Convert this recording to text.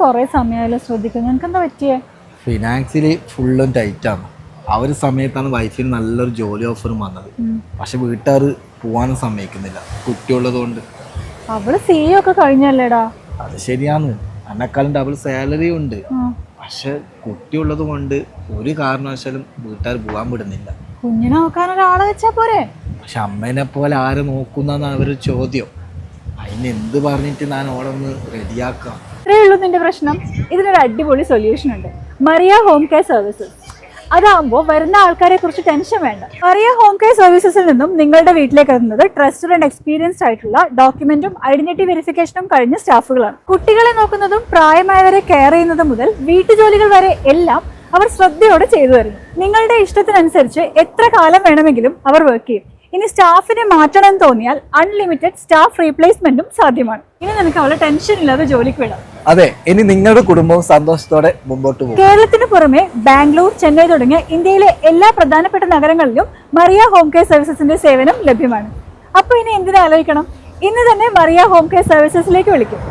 കുറെ സമയമായാലും ശ്രദ്ധിക്കും. നിനക്ക് എന്താ പറ്റിയേ? ഫിനാൻഷ്യലി ഫുള്ളും ടൈറ്റാണ്. ആ ഒരു സമയത്താണ് വൈഫിന് നല്ലൊരു ജോലി ഓഫറും വന്നത്. പക്ഷെ വീട്ടുകാർ പോവാനും സമ്മതിക്കുന്നില്ല, കുട്ടിയുള്ളത് കൊണ്ട്. അവള് CEO ഒക്കെ കഴിഞ്ഞല്ലേടാ. അത് ശരിയാണ്, എന്നെക്കാളും ഡബിൾ സാലറി ഉണ്ട്. പക്ഷെ കുട്ടിയുള്ളത് കൊണ്ട് ഒരു കാരണവശാലും വീട്ടുകാർ പോകാൻ വിടുന്നില്ല. കുഞ്ഞിനെ നോക്കാൻ ഒരാളെ വെച്ചാ പോരെ? പക്ഷെ അമ്മേനെ പോലെ ആര് നോക്കുന്നതാണ് അവര് ചോദ്യം. അതിന് എന്ത് പറഞ്ഞിട്ട് ഞാൻ ഓളൊന്ന് റെഡിയാക്കാം? ഇത്രയേ ഉള്ളൂ നിന്റെ പ്രശ്നം. ഇതിനൊരു അടിപൊളി സൊല്യൂഷൻ ഉണ്ട്, മറിയ ഹോം കെയർ സർവീസസ്. അതാകുമ്പോൾ വരുന്ന ആൾക്കാരെ കുറിച്ച് ടെൻഷൻ വേണ്ട. മറിയ ഹോം കെയർ സർവീസസിൽ നിന്നും നിങ്ങളുടെ വീട്ടിലേക്ക് എത്തുന്നത് ട്രസ്റ്റഡ് ആൻഡ് എക്സ്പീരിയൻസ്ഡ് ആയിട്ടുള്ള ഡോക്യുമെന്റും ഐഡന്റിറ്റി വെരിഫിക്കേഷനും കഴിഞ്ഞ സ്റ്റാഫുകളാണ്. കുട്ടികളെ നോക്കുന്നതും പ്രായമായവരെ കെയർ ചെയ്യുന്നതും മുതൽ വീട്ടുജോലികൾ വരെ എല്ലാം അവർ ശ്രദ്ധയോടെ ചെയ്തു വരുന്നു. നിങ്ങളുടെ ഇഷ്ടത്തിനനുസരിച്ച് എത്ര കാലം വേണമെങ്കിലും അവർ വർക്ക് ചെയ്യും. ഇനി സ്റ്റാഫിനെ മാറ്റണം തോന്നിയാൽ അൺലിമിറ്റഡ് സ്റ്റാഫ് റീപ്ലേസ്മെന്റും സാധ്യമാണ്. ഇനി നിനക്ക് അവളെ ടെൻഷൻ ഇല്ലാതെ ജോലിക്ക് വിടാം. അതെ, ഇനി നിങ്ങളുടെ കുടുംബവും സന്തോഷത്തോടെ മുമ്പോട്ട് പോകും. കേരളത്തിന് പുറമെ ബാംഗ്ലൂർ, ചെന്നൈ തുടങ്ങിയ ഇന്ത്യയിലെ എല്ലാ പ്രധാനപ്പെട്ട നഗരങ്ങളിലും മറിയ ഹോം കെയർ സർവീസസിന്റെ സേവനം ലഭ്യമാണ്. അപ്പോൾ ഇനി എന്തിനാലോചിക്കണം? ഇന്ന് തന്നെ മറിയ ഹോം കെയർ സർവീസസിലേക്ക് വിളിക്കും.